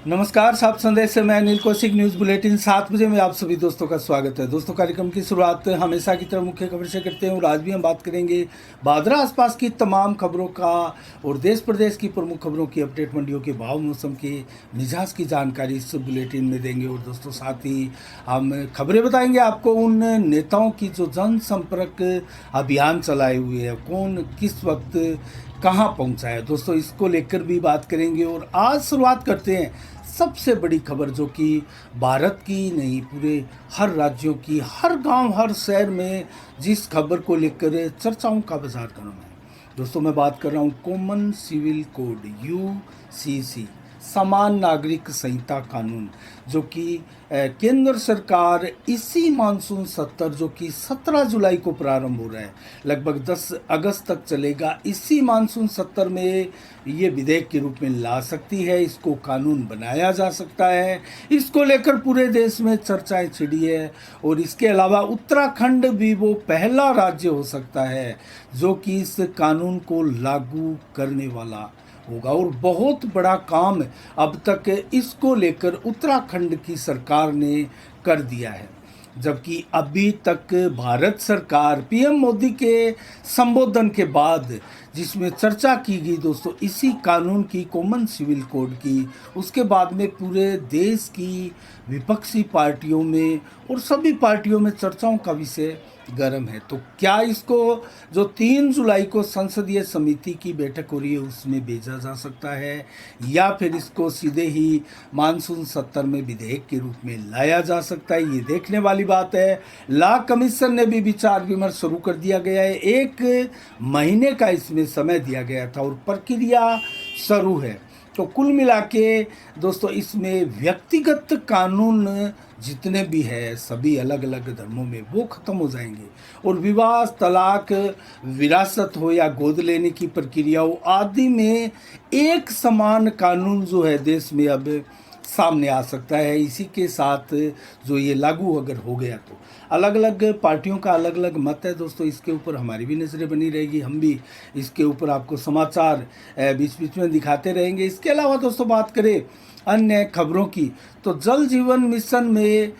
नमस्कार, साफ संदेश से मैं अनिल कौशिक। न्यूज़ बुलेटिन 7 बजे में आप सभी दोस्तों का स्वागत है। दोस्तों, कार्यक्रम की शुरुआत हमेशा की तरह मुख्य खबर से करते हैं और आज भी हम बात करेंगे भादरा आसपास की तमाम खबरों का और देश प्रदेश की प्रमुख खबरों की अपडेट, मंडियों के भाव, मौसम के मिजाज की जानकारी इस बुलेटिन में देंगे। और दोस्तों, साथ ही हम खबरें बताएंगे आपको उन नेताओं की जो जनसंपर्क अभियान चलाए हुए हैं, कौन किस वक्त कहाँ पहुँचा है। दोस्तों, इसको लेकर भी बात करेंगे। और आज शुरुआत करते हैं सबसे बड़ी खबर, जो कि भारत की नहीं, पूरे हर राज्यों की, हर गांव, हर शहर में जिस खबर को लेकर चर्चाओं का बाजार गर्म है। दोस्तों, मैं बात कर रहा हूं कॉमन सिविल कोड यूसीसी, समान नागरिक संहिता कानून, जो कि केंद्र सरकार इसी मानसून सत्र, जो कि 17 जुलाई को प्रारंभ हो रहा है, लगभग 10 अगस्त तक चलेगा, इसी मानसून सत्र में ये विधेयक के रूप में ला सकती है। इसको कानून बनाया जा सकता है। इसको लेकर पूरे देश में चर्चाएं छिड़ी है। और इसके अलावा उत्तराखंड भी वो पहला राज्य हो सकता है जो कि इस कानून को लागू करने वाला होगा। और बहुत बड़ा काम अब तक इसको लेकर उत्तराखंड की सरकार ने कर दिया है, जबकि अभी तक भारत सरकार पीएम मोदी के संबोधन के बाद जिसमें चर्चा की गई दोस्तों इसी कानून की, कॉमन सिविल कोड की, उसके बाद में पूरे देश की विपक्षी पार्टियों में और सभी पार्टियों में चर्चाओं का विषय गर्म है। तो क्या इसको, जो 3 जुलाई को संसदीय समिति की बैठक हो रही है, उसमें भेजा जा सकता है, या फिर इसको सीधे ही मानसून सत्र में विधेयक के रूप में लाया जा सकता है, ये देखने वाली बात है। लॉ कमीशन ने भी विचार विमर्श शुरू कर दिया गया है। 1 महीने का इसमें समय दिया गया था और प्रक्रिया शुरू है। तो कुल मिला के दोस्तों, इसमें व्यक्तिगत कानून जितने भी है सभी अलग अलग धर्मों में वो ख़त्म हो जाएंगे और विवाह, तलाक, विरासत हो या गोद लेने की प्रक्रिया हो आदि में एक समान कानून जो है देश में अब सामने आ सकता है। इसी के साथ जो ये लागू अगर हो गया तो अलग अलग पार्टियों का अलग अलग मत है दोस्तों। इसके ऊपर हमारी भी नज़रें बनी रहेगी, हम भी इसके ऊपर आपको समाचार बीच बीच में दिखाते रहेंगे। इसके अलावा दोस्तों, बात करें अन्य खबरों की, तो जल जीवन मिशन में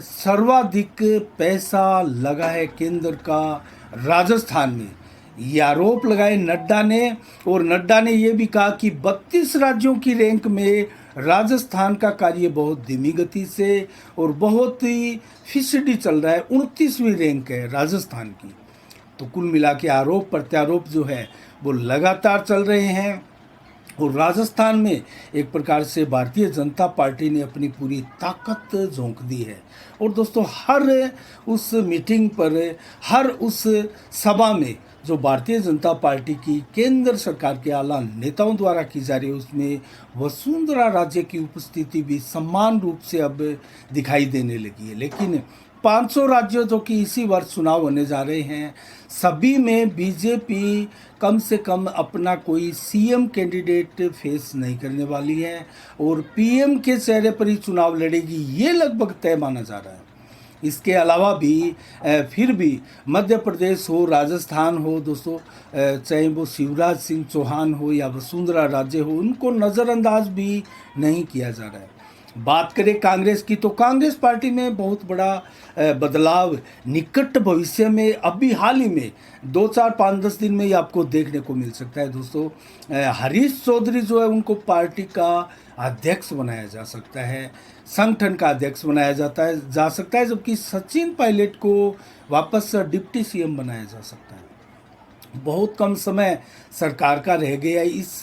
सर्वाधिक पैसा लगा है केंद्र का राजस्थान में, ये आरोप लगाए नड्डा ने। और नड्डा ने ये भी कहा कि 32 राज्यों की रैंक में राजस्थान का कार्य बहुत धीमी गति से और बहुत ही फिसडी चल रहा है। 29वीं रैंक है राजस्थान की। तो कुल मिला के आरोप प्रत्यारोप जो है वो लगातार चल रहे हैं। और राजस्थान में एक प्रकार से भारतीय जनता पार्टी ने अपनी पूरी ताकत झोंक दी है। और दोस्तों, हर उस मीटिंग पर, हर उस सभा में जो भारतीय जनता पार्टी की केंद्र सरकार के आला नेताओं द्वारा की जा रही है, उसमें वसुंधरा राजे की उपस्थिति भी समान रूप से अब दिखाई देने लगी है। लेकिन 500 राज्यों जो कि इसी वर्ष चुनाव होने जा रहे हैं, सभी में बीजेपी कम से कम अपना कोई सीएम कैंडिडेट फेस नहीं करने वाली है और पीएम के चेहरे पर ही चुनाव लड़ेगी, ये लगभग तय माना जा रहा है। इसके अलावा भी फिर भी मध्य प्रदेश हो, राजस्थान हो दोस्तों, चाहे वो शिवराज सिंह चौहान हो या वसुंधरा राजे हो, उनको नज़रअंदाज भी नहीं किया जा रहा है। बात करें कांग्रेस की, तो कांग्रेस पार्टी में बहुत बड़ा बदलाव निकट भविष्य में, अभी हाल ही में 2, 4, 5, 10 दिन में ही आपको देखने को मिल सकता है दोस्तों। हरीश चौधरी जो है उनको पार्टी का अध्यक्ष बनाया जा सकता है, संगठन का अध्यक्ष बनाया जा सकता है, जबकि सचिन पायलट को वापस डिप्टी सीएम बनाया जा सकता है। बहुत कम समय सरकार का रह गया। इस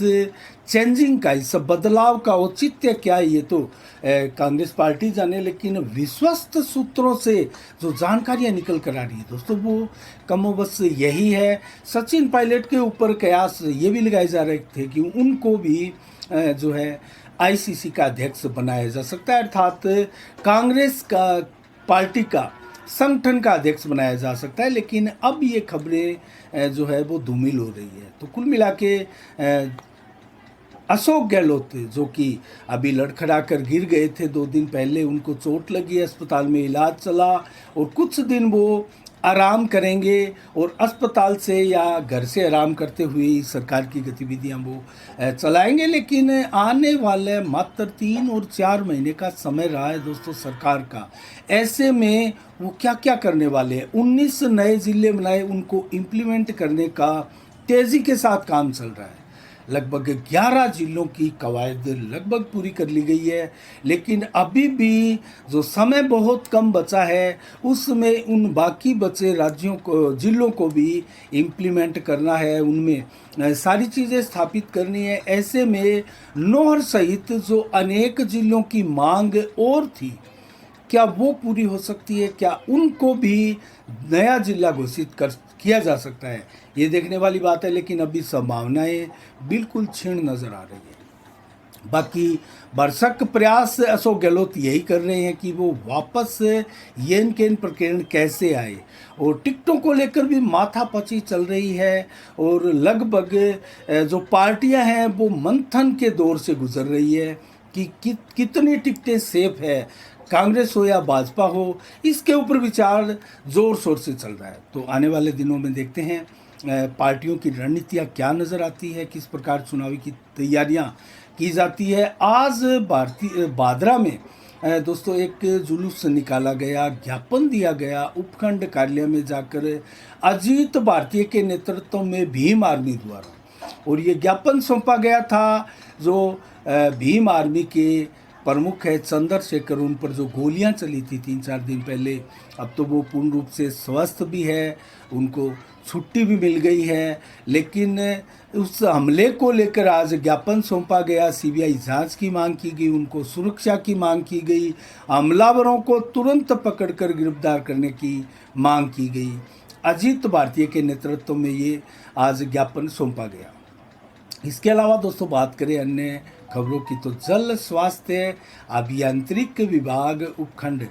चेंजिंग का, इस बदलाव का औचित्य क्या है, ये तो कांग्रेस पार्टी जाने। लेकिन विश्वस्त सूत्रों से जो जानकारियां निकल कर आ रही है दोस्तों, वो कमोबस यही है। सचिन पायलट के ऊपर कयास ये भी लगाए जा रहे थे कि उनको भी जो है आईसीसी का अध्यक्ष बनाया जा सकता है, अर्थात कांग्रेस का पार्टी का संगठन का अध्यक्ष बनाया जा सकता है। लेकिन अब ये खबरें जो है वो धूमिल हो रही है। तो कुल मिला के अशोक गहलोत, जो कि अभी लड़खड़ा कर गिर गए थे 2 दिन पहले, उनको चोट लगी, अस्पताल में इलाज चला और कुछ दिन वो आराम करेंगे और अस्पताल से या घर से आराम करते हुए सरकार की गतिविधियां वो चलाएंगे। लेकिन आने वाले मात्र 3 और 4 महीने का समय रहा है दोस्तों सरकार का। ऐसे में वो क्या क्या करने वाले हैं, 19 नए ज़िले बनाए, उनको इम्प्लीमेंट करने का तेज़ी के साथ काम चल रहा है। लगभग 11 जिलों की कवायद लगभग पूरी कर ली गई है, लेकिन अभी भी जो समय बहुत कम बचा है उसमें उन बाकी बचे राज्यों को, जिलों को भी इम्प्लीमेंट करना है, उनमें सारी चीज़ें स्थापित करनी है। ऐसे में नौहर सहित जो अनेक जिलों की मांग और थी, क्या वो पूरी हो सकती है? क्या उनको भी नया जिला घोषित कर किया जा सकता है? ये देखने वाली बात है, लेकिन अभी संभावनाएं बिल्कुल क्षीण नज़र आ रही है। बाकी भरसक प्रयास अशोक गहलोत यही कर रहे हैं कि वो वापस येन केन प्रकरण कैसे आए, और टिकटों को लेकर भी माथापची चल रही है, और लगभग जो पार्टियां हैं वो मंथन के दौर से गुजर रही है कि कितनी टिकटें सेफ है, कांग्रेस हो या भाजपा हो, इसके ऊपर विचार जोर शोर से चल रहा है। तो आने वाले दिनों में देखते हैं पार्टियों की रणनीतियाँ क्या नज़र आती है, किस प्रकार चुनावी की तैयारियां की जाती है। आज भारतीय बादरा में दोस्तों एक जुलूस निकाला गया, ज्ञापन दिया गया उपखंड कार्यालय में जाकर अजीत भारतीय के नेतृत्व में भीम आर्मी द्वारा, और ये ज्ञापन सौंपा गया था जो भीम आर्मी के प्रमुख है चंद्रशेखर, उन पर जो गोलियां चली थी 3-4 दिन पहले, अब तो वो पूर्ण रूप से स्वस्थ भी है, उनको छुट्टी भी मिल गई है। लेकिन उस हमले को लेकर आज ज्ञापन सौंपा गया, सीबीआई जांच की मांग की गई, उनको सुरक्षा की मांग की गई, हमलावरों को तुरंत पकड़कर गिरफ्तार करने की मांग की गई। अजीत भारतीय के नेतृत्व में ये आज ज्ञापन सौंपा गया। इसके अलावा दोस्तों बात करें अन्य खबरों की, तो जल स्वास्थ्य अभियांत्रिक विभाग उपखंड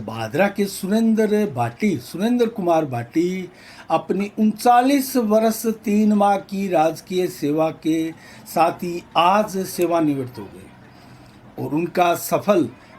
भादरा के सुरेंद्र कुमार भाटी अपनी 39 वर्ष 3 माह की राजकीय सेवा के साथ ही आज सेवानिवृत्त हो गए, और उनका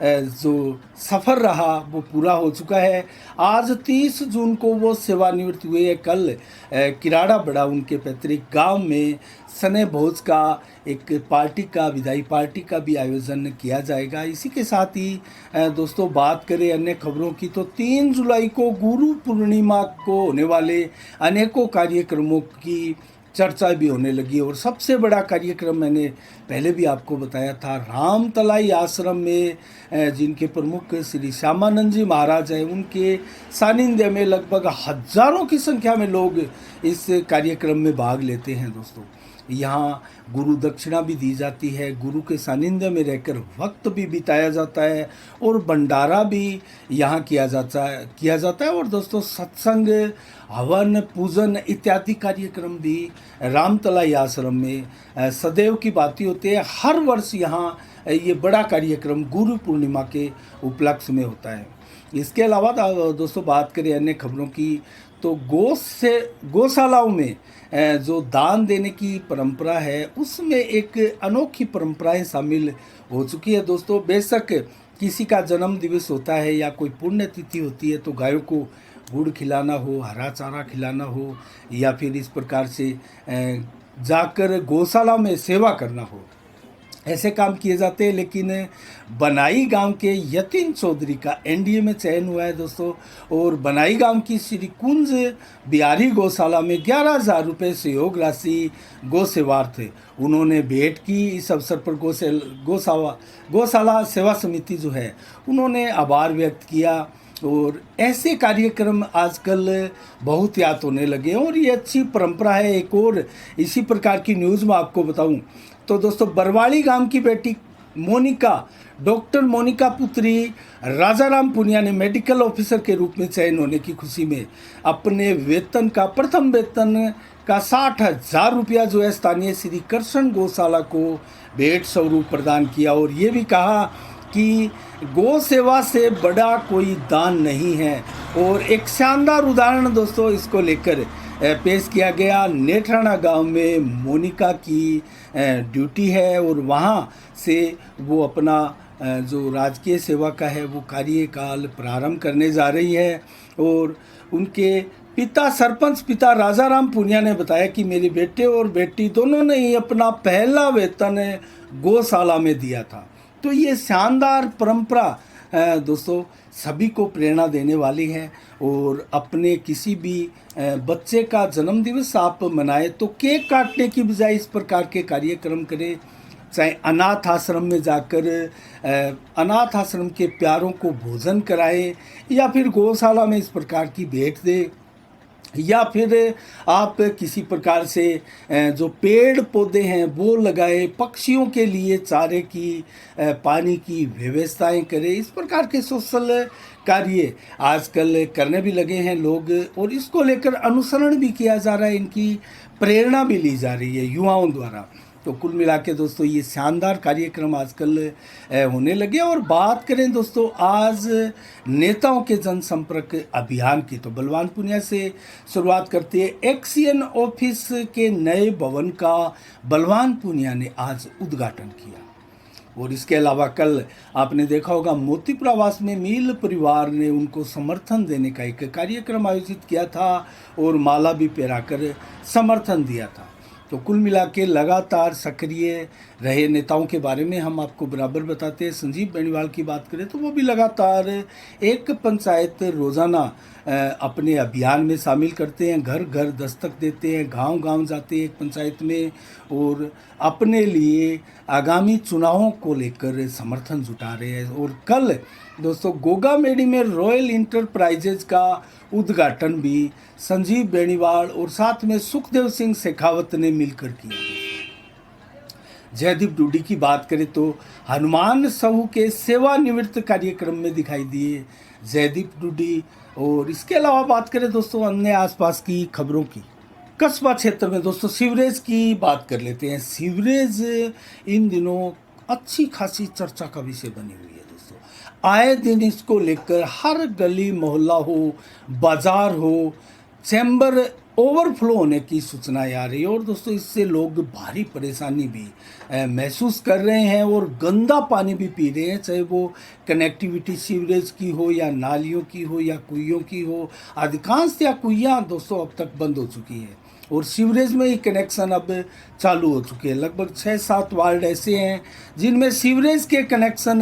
जो सफ़र रहा वो पूरा हो चुका है। आज 30 जून को वो सेवानिवृत्त हुए। कल किराड़ा बड़ा उनके पैतृक गांव में सने भोज का एक विदाई पार्टी का भी आयोजन किया जाएगा। इसी के साथ ही दोस्तों बात करें अन्य खबरों की, तो 3 जुलाई को गुरु पूर्णिमा को होने वाले अनेकों कार्यक्रमों की चर्चा भी होने लगी, और सबसे बड़ा कार्यक्रम मैंने पहले भी आपको बताया था, रामतलाई आश्रम में जिनके प्रमुख श्री श्यामानंद जी महाराज हैं, उनके सानिध्य में लगभग हजारों की संख्या में लोग इस कार्यक्रम में भाग लेते हैं। दोस्तों यहाँ गुरु दक्षिणा भी दी जाती है, गुरु के सानिध्य में रहकर वक्त भी बिताया जाता है, और भंडारा भी यहाँ किया जाता है। और दोस्तों सत्संग, हवन, पूजन इत्यादि कार्यक्रम भी रामतलाई आश्रम में सदैव की बात होती है। हर वर्ष यहाँ ये बड़ा कार्यक्रम गुरु पूर्णिमा के उपलक्ष्य में होता है। इसके अलावा दोस्तों बात करें अन्य खबरों की, तो गौशालाओं में जो दान देने की परंपरा है उसमें एक अनोखी परंपराएं शामिल हो चुकी है। दोस्तों बेशक किसी का जन्म दिवस होता है या कोई पुण्यतिथि होती है, तो गायों को गुड़ खिलाना हो, हरा चारा खिलाना हो, या फिर इस प्रकार से जाकर गौशाला में सेवा करना हो, ऐसे काम किए जाते हैं। लेकिन बनाई गांव के यतीन चौधरी का एनडीए में चयन हुआ है दोस्तों, और बनाई गांव की श्री कुंज बिहारी गौशाला में 11,000 रुपये सहयोग राशि गौसेवार्थ उन्होंने भेंट की। इस अवसर पर गौशाला सेवा समिति जो है उन्होंने आभार व्यक्त किया, और ऐसे कार्यक्रम आजकल बहुत याद होने लगे हैं, और ये अच्छी परंपरा है। एक और इसी प्रकार की न्यूज़ मैं आपको बताऊं, तो दोस्तों बरवाड़ी गांव की बेटी डॉक्टर मोनिका पुत्री राजाराम पुनिया ने मेडिकल ऑफिसर के रूप में चयन होने की खुशी में अपने प्रथम वेतन का 60,000 रुपया जो है स्थानीय श्री कृष्ण गौशाला को भेंट स्वरूप प्रदान किया, और ये भी कहा कि गौ सेवा से बड़ा कोई दान नहीं है। और एक शानदार उदाहरण दोस्तों इसको लेकर पेश किया गया। नेठराना गांव में मोनिका की ड्यूटी है, और वहां से वो अपना जो राजकीय सेवा का है वो कार्यकाल प्रारंभ करने जा रही है। और उनके पिता सरपंच पिता राजाराम पुनिया ने बताया कि मेरे बेटे और बेटी दोनों ने ही अपना पहला वेतन गौशाला में दिया था। तो ये शानदार परंपरा दोस्तों सभी को प्रेरणा देने वाली है। और अपने किसी भी बच्चे का जन्मदिवस आप मनाएं तो केक काटने की बजाय इस प्रकार के कार्यक्रम करें, चाहे अनाथ आश्रम में जाकर अनाथ आश्रम के प्यारों को भोजन कराएं, या फिर गौशाला में इस प्रकार की भेंट दें, या फिर आप किसी प्रकार से जो पेड़ पौधे हैं वो लगाए, पक्षियों के लिए चारे की पानी की व्यवस्थाएं करें। इस प्रकार के सोशल कार्य आजकल करने भी लगे हैं लोग, और इसको लेकर अनुसरण भी किया जा रहा है, इनकी प्रेरणा भी ली जा रही है युवाओं द्वारा। तो कुल मिला के दोस्तों ये शानदार कार्यक्रम आजकल होने लगे। और बात करें दोस्तों आज नेताओं के जनसंपर्क अभियान की, तो बलवान पुनिया से शुरुआत करते हैं। एक्सियन ऑफिस के नए भवन का बलवान पुनिया ने आज उद्घाटन किया। और इसके अलावा कल आपने देखा होगा मोतीपुर आवास में मील परिवार ने उनको समर्थन देने का एक कार्यक्रम आयोजित किया था और माला भी पहनाकर समर्थन दिया था। तो कुल मिला के लगातार सक्रिय रहे नेताओं के बारे में हम आपको बराबर बताते हैं। संजीव बेनीवाल की बात करें तो वो भी लगातार एक पंचायत रोज़ाना अपने अभियान में शामिल करते हैं, घर घर दस्तक देते हैं, गांव गांव जाते हैं एक पंचायत में, और अपने लिए आगामी चुनावों को लेकर समर्थन जुटा रहे हैं। और कल दोस्तों गोगामेडी में रॉयल इंटरप्राइजेज का उद्घाटन भी संजीव बेनीवाल और साथ में सुखदेव सिंह शेखावत ने मिलकर किया। जयदीप डूडी की बात करें तो हनुमान साहू के सेवानिवृत्त कार्यक्रम में दिखाई दिए जयदीप डूडी। और इसके अलावा बात करें दोस्तों अन्य आसपास की खबरों की, कस्बा क्षेत्र में दोस्तों सीवरेज की बात कर लेते हैं। सीवरेज इन दिनों अच्छी खासी चर्चा का विषय बनी हुई है दोस्तों। आए दिन इसको लेकर हर गली मोहल्ला हो, बाजार हो, चैम्बर ओवरफ्लो होने की सूचनाएं आ रही है। और दोस्तों इससे लोग भारी परेशानी भी महसूस कर रहे हैं और गंदा पानी भी पी रहे हैं, चाहे वो कनेक्टिविटी सीवरेज की हो या नालियों की हो या कुइयों की हो। अधिकांशतः कुइयाँ दोस्तों अब तक बंद हो चुकी हैं और सीवरेज में ही कनेक्शन अब चालू हो चुके हैं। लगभग 6-7 वार्ड ऐसे हैं जिनमें सीवरेज के कनेक्शन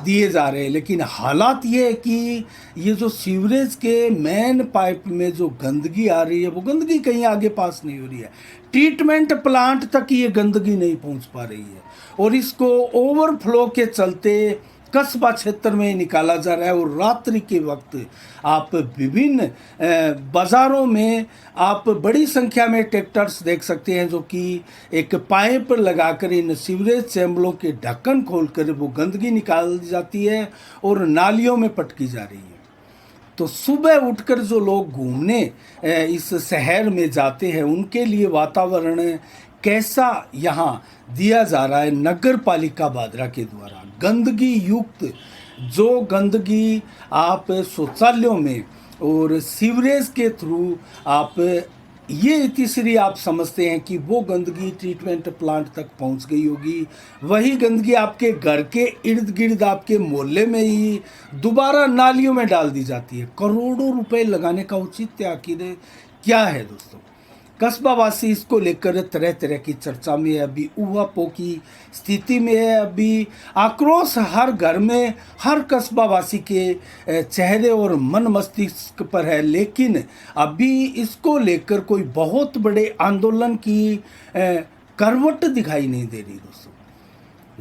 दिए जा रहे हैं, लेकिन हालात ये है कि ये जो सीवरेज के मेन पाइप में जो गंदगी आ रही है वो गंदगी कहीं आगे पास नहीं हो रही है, ट्रीटमेंट प्लांट तक ये गंदगी नहीं पहुंच पा रही है और इसको ओवरफ्लो के चलते कस्बा क्षेत्र में निकाला जा रहा है। और रात्रि के वक्त आप विभिन्न बाज़ारों में आप बड़ी संख्या में ट्रैक्टर्स देख सकते हैं जो कि एक पाइप लगाकर इन सीवरेज चैम्बरों के ढक्कन खोलकर वो गंदगी निकाल दी जाती है और नालियों में पटकी जा रही है। तो सुबह उठकर जो लोग घूमने इस शहर में जाते हैं उनके लिए वातावरण कैसा यहाँ दिया जा रहा है नगर पालिका बादरा के द्वारा। गंदगी युक्त जो गंदगी आप शौचालयों में और सीवरेज के थ्रू आप ये तीसरी आप समझते हैं कि वो गंदगी ट्रीटमेंट प्लांट तक पहुंच गई होगी, वही गंदगी आपके घर के इर्द गिर्द आपके मोहल्ले में ही दोबारा नालियों में डाल दी जाती है। करोड़ों रुपए लगाने का औचित्य आखिर क्या है दोस्तों? कस्बावासी इसको लेकर तरह तरह की चर्चा में है, अभी ऊहापोह की स्थिति में है, अभी आक्रोश हर घर में हर कस्बावासी के चेहरे और मन मस्तिष्क पर है। लेकिन अभी इसको लेकर कोई बहुत बड़े आंदोलन की करवट दिखाई नहीं दे रही दोस्तों।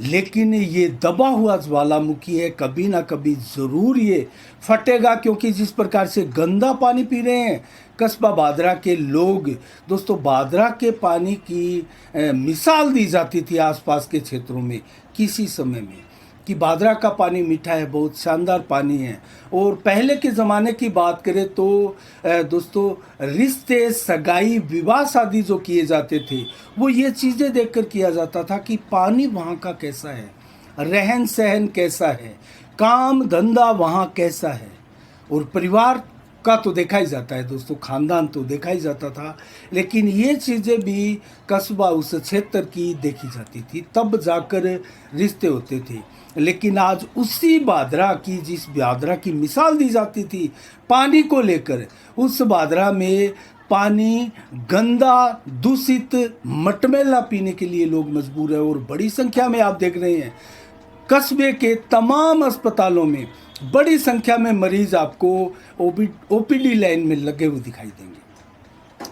लेकिन ये दबा हुआ ज्वालामुखी है, कभी ना कभी ज़रूर ये फटेगा, क्योंकि जिस प्रकार से गंदा पानी पी रहे हैं कस्बा बादरा के लोग दोस्तों, बादरा के पानी की मिसाल दी जाती थी आसपास के क्षेत्रों में किसी समय में कि बादरा का पानी मीठा है, बहुत शानदार पानी है। और पहले के ज़माने की बात करें तो दोस्तों रिश्ते, सगाई, विवाह शादी जो किए जाते थे वो ये चीज़ें देखकर किया जाता था कि पानी वहाँ का कैसा है, रहन सहन कैसा है, काम धंधा वहाँ कैसा है, और परिवार तबका तो देखा ही जाता है दोस्तों, खानदान तो देखा ही जाता था, लेकिन ये चीज़ें भी कस्बा उस क्षेत्र की देखी जाती थी, तब जाकर रिश्ते होते थे। लेकिन आज उसी बादरा की, जिस बादरा की मिसाल दी जाती थी पानी को लेकर, उस बादरा में पानी गंदा, दूषित, मटमैला पीने के लिए लोग मजबूर हैं। और बड़ी संख्या में आप देख रहे हैं कस्बे के तमाम अस्पतालों में बड़ी संख्या में मरीज आपको ओपीडी लाइन में लगे हुए दिखाई देंगे।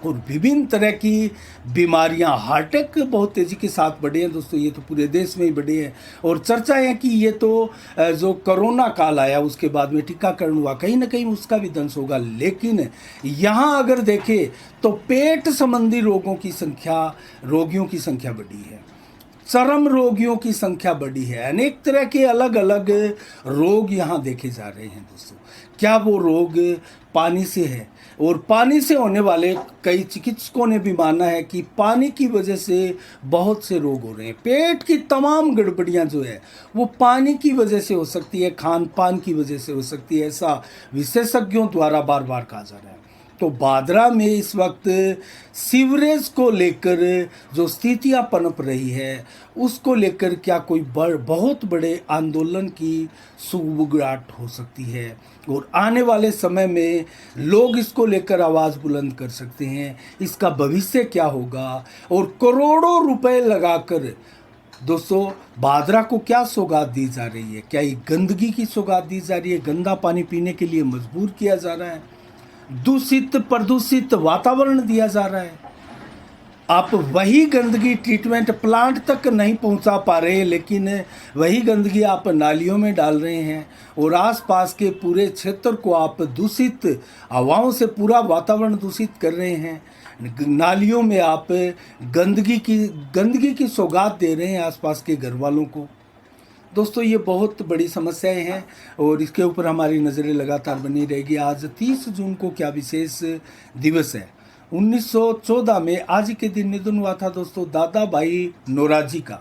और विभिन्न तरह की बीमारियां, हार्ट अटैक बहुत तेज़ी के साथ बढ़े हैं दोस्तों, ये तो पूरे देश में ही बढ़े हैं। और चर्चा है कि ये तो जो कोरोना काल आया उसके बाद में टीकाकरण हुआ, कहीं ना कहीं उसका भी दंश होगा। लेकिन यहाँ अगर देखें तो पेट संबंधी रोगियों की संख्या बढ़ी है, चर्म रोगियों की संख्या बढ़ी है, अनेक तरह के अलग अलग रोग यहाँ देखे जा रहे हैं दोस्तों। क्या वो रोग पानी से है? और पानी से होने वाले, कई चिकित्सकों ने भी माना है कि पानी की वजह से बहुत से रोग हो रहे हैं। पेट की तमाम गड़बड़ियाँ जो है वो पानी की वजह से हो सकती है, खान पान की वजह से हो सकती है, ऐसा विशेषज्ञों द्वारा बार बार कहा जा रहा है। तो बादरा में इस वक्त सीवरेज को लेकर जो स्थितियां पनप रही है, उसको लेकर क्या कोई बहुत बड़े आंदोलन की सुगबुगाहट हो सकती है। और आने वाले समय में लोग इसको लेकर आवाज़ बुलंद कर सकते हैं। इसका भविष्य क्या होगा? और करोड़ों रुपए लगाकर दोस्तों बादरा को क्या सौगात दी जा रही है? क्या ये गंदगी की सौगात दी जा रही है? गंदा पानी पीने के लिए मजबूर किया जा रहा है, दूषित प्रदूषित वातावरण दिया जा रहा है। आप वही गंदगी ट्रीटमेंट प्लांट तक नहीं पहुंचा पा रहे, लेकिन वही गंदगी आप नालियों में डाल रहे हैं और आसपास के पूरे क्षेत्र को आप दूषित हवाओं से पूरा वातावरण दूषित कर रहे हैं। नालियों में आप गंदगी की सौगात दे रहे हैं आसपास के घर वालों को। दोस्तों ये बहुत बड़ी समस्याएं हैं और इसके ऊपर हमारी नज़रें लगातार बनी रहेगी। आज 30 जून को क्या विशेष दिवस है? 1914 में आज के दिन निधन हुआ था दोस्तों दादा भाई नौरोजी का,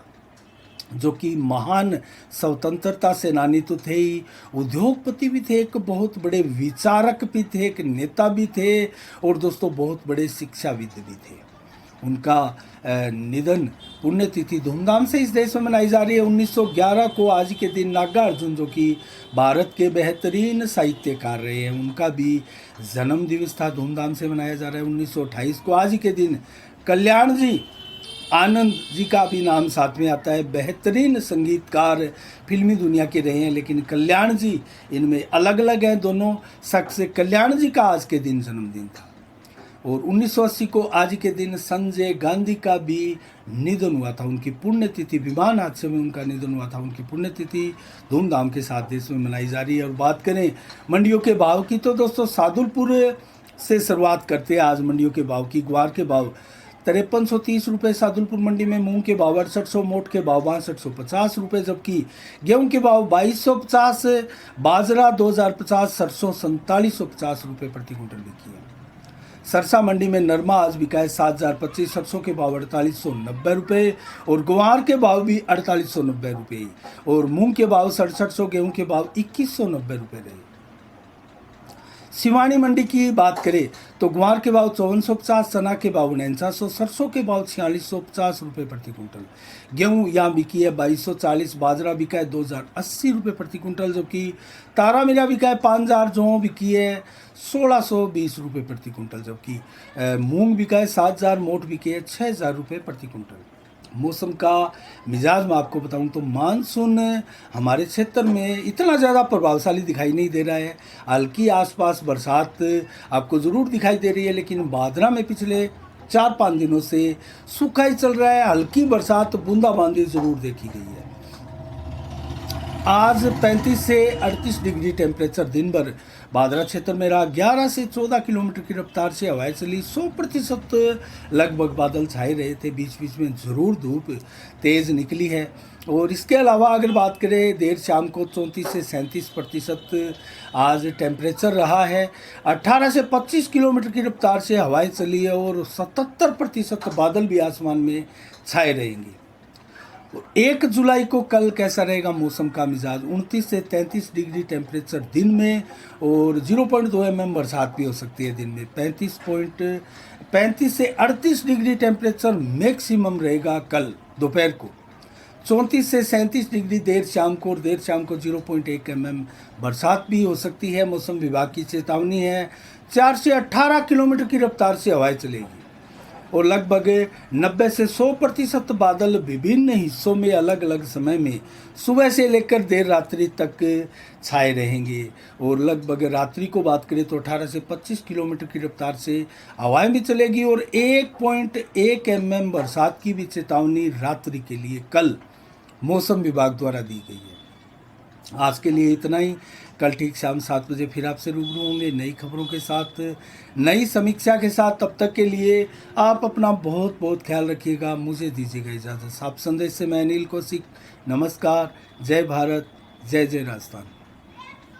जो कि महान स्वतंत्रता सेनानी तो थे ही, उद्योगपति भी थे, एक बहुत बड़े विचारक भी थे, एक नेता भी थे और दोस्तों बहुत बड़े शिक्षाविद भी थे। उनका निधन पुण्यतिथि धूमधाम से इस देश में मनाई जा रही है। 1911 को आज के दिन नागार्जुन, जो कि भारत के बेहतरीन साहित्यकार रहे हैं, उनका भी जन्म दिवस था, धूमधाम से मनाया जा रहा है। 1928 को आज के दिन कल्याण जी, आनंद जी का भी नाम साथ में आता है, बेहतरीन संगीतकार फिल्मी दुनिया के रहे हैं, लेकिन कल्याण जी इनमें अलग अलग हैं दोनों शख्स। कल्याण जी का आज के दिन जन्मदिन था। और 1980 को आज के दिन संजय गांधी का भी निधन हुआ था, उनकी पुण्यतिथि, विमान हादसे में उनका निधन हुआ था, उनकी पुण्यतिथि धूमधाम के साथ देश में मनाई जा रही है। और बात करें मंडियों के भाव की तो दोस्तों सादुलपुर से शुरुआत करते हैं आज मंडियों के भाव की। ग्वार के भाव 5330 रुपये सादुलपुर मंडी में, मूंग के भाव 6800, मोट के भाव 6250 रुपये, जबकि गेहूं के भाव 2250, बाजरा 2050, सरसों 4750 रुपये प्रति क्विंटल बिकी है। सरसा मंडी में नरमा आज बिका है 7025, सरसों के भाव 4890 रुपये और ग्वार के भाव भी 4890 रुपये और मूंग के भाव 6700, गेहूं के भाव 2190 रुपये रहे। सिवानी मंडी की बात करें तो ग्वार के भाव 5450, चना के भाव 4900, सरसों के भाव 4650 रुपये प्रति क्विंटल, गेहूं यहाँ बिकी है 2240, बाजरा बिका है 2080 रुपये प्रति क्विंटल, जबकि तारा मीरा बिका है 5000, जौ बिकी है 1620 रुपये प्रति क्विंटल, जबकि मूंग बिका है 7000, मोट बिकी है 6000 रुपये प्रति क्विंटल। मौसम का मिजाज मैं आपको बताऊं तो मानसून हमारे क्षेत्र में इतना ज़्यादा प्रभावशाली दिखाई नहीं दे रहा है। हल्की आसपास बरसात आपको ज़रूर दिखाई दे रही है, लेकिन बादरा में पिछले 4-5 दिनों से सूखा ही चल रहा है। हल्की बरसात, बूंदाबांदी ज़रूर देखी गई है। आज 35 से 38 डिग्री टेम्परेचर दिन भर बादरा क्षेत्र में रहा। 11 से 14 किलोमीटर की रफ्तार से हवाएं चली। 100% लगभग बादल छाए रहे थे, बीच बीच में ज़रूर धूप तेज़ निकली है। और इसके अलावा अगर बात करें देर शाम को 34 से 37% आज टेम्परेचर रहा है। 18 से 25 किलोमीटर की रफ्तार से हवाएं चली है और 77% बादल भी आसमान में छाए रहेंगे। 1 जुलाई को कल कैसा रहेगा मौसम का मिजाज? 29 से 33 डिग्री टेम्परेचर दिन में और 0.2 mm बरसात भी हो सकती है दिन में। 35 से 38 डिग्री टेम्परेचर मैक्सिमम रहेगा कल दोपहर को। 34 से 37 डिग्री देर शाम को, और देर शाम को 0.1 mm बरसात भी हो सकती है। मौसम विभाग की चेतावनी है 4 से 18 किलोमीटर की रफ्तार से हवाएं चलेगी और लगभग 90 से 100% बादल विभिन्न हिस्सों में अलग अलग समय में सुबह से लेकर देर रात्रि तक छाए रहेंगे। और लगभग रात्रि को बात करें तो 18 से 25 किलोमीटर की रफ्तार से हवाएं भी चलेगी और 1.1 mm बरसात की भी चेतावनी रात्रि के लिए कल मौसम विभाग द्वारा दी गई है। आज के लिए इतना ही। कल ठीक शाम 7 बजे फिर आपसे रूबरू होंगे नई खबरों के साथ, नई समीक्षा के साथ। तब तक के लिए आप अपना बहुत बहुत ख्याल रखिएगा। मुझे दीजिएगा इजाज़त। आप संदेश से मैं अनिल कौशिक। नमस्कार। जय भारत, जय जय राजस्थान।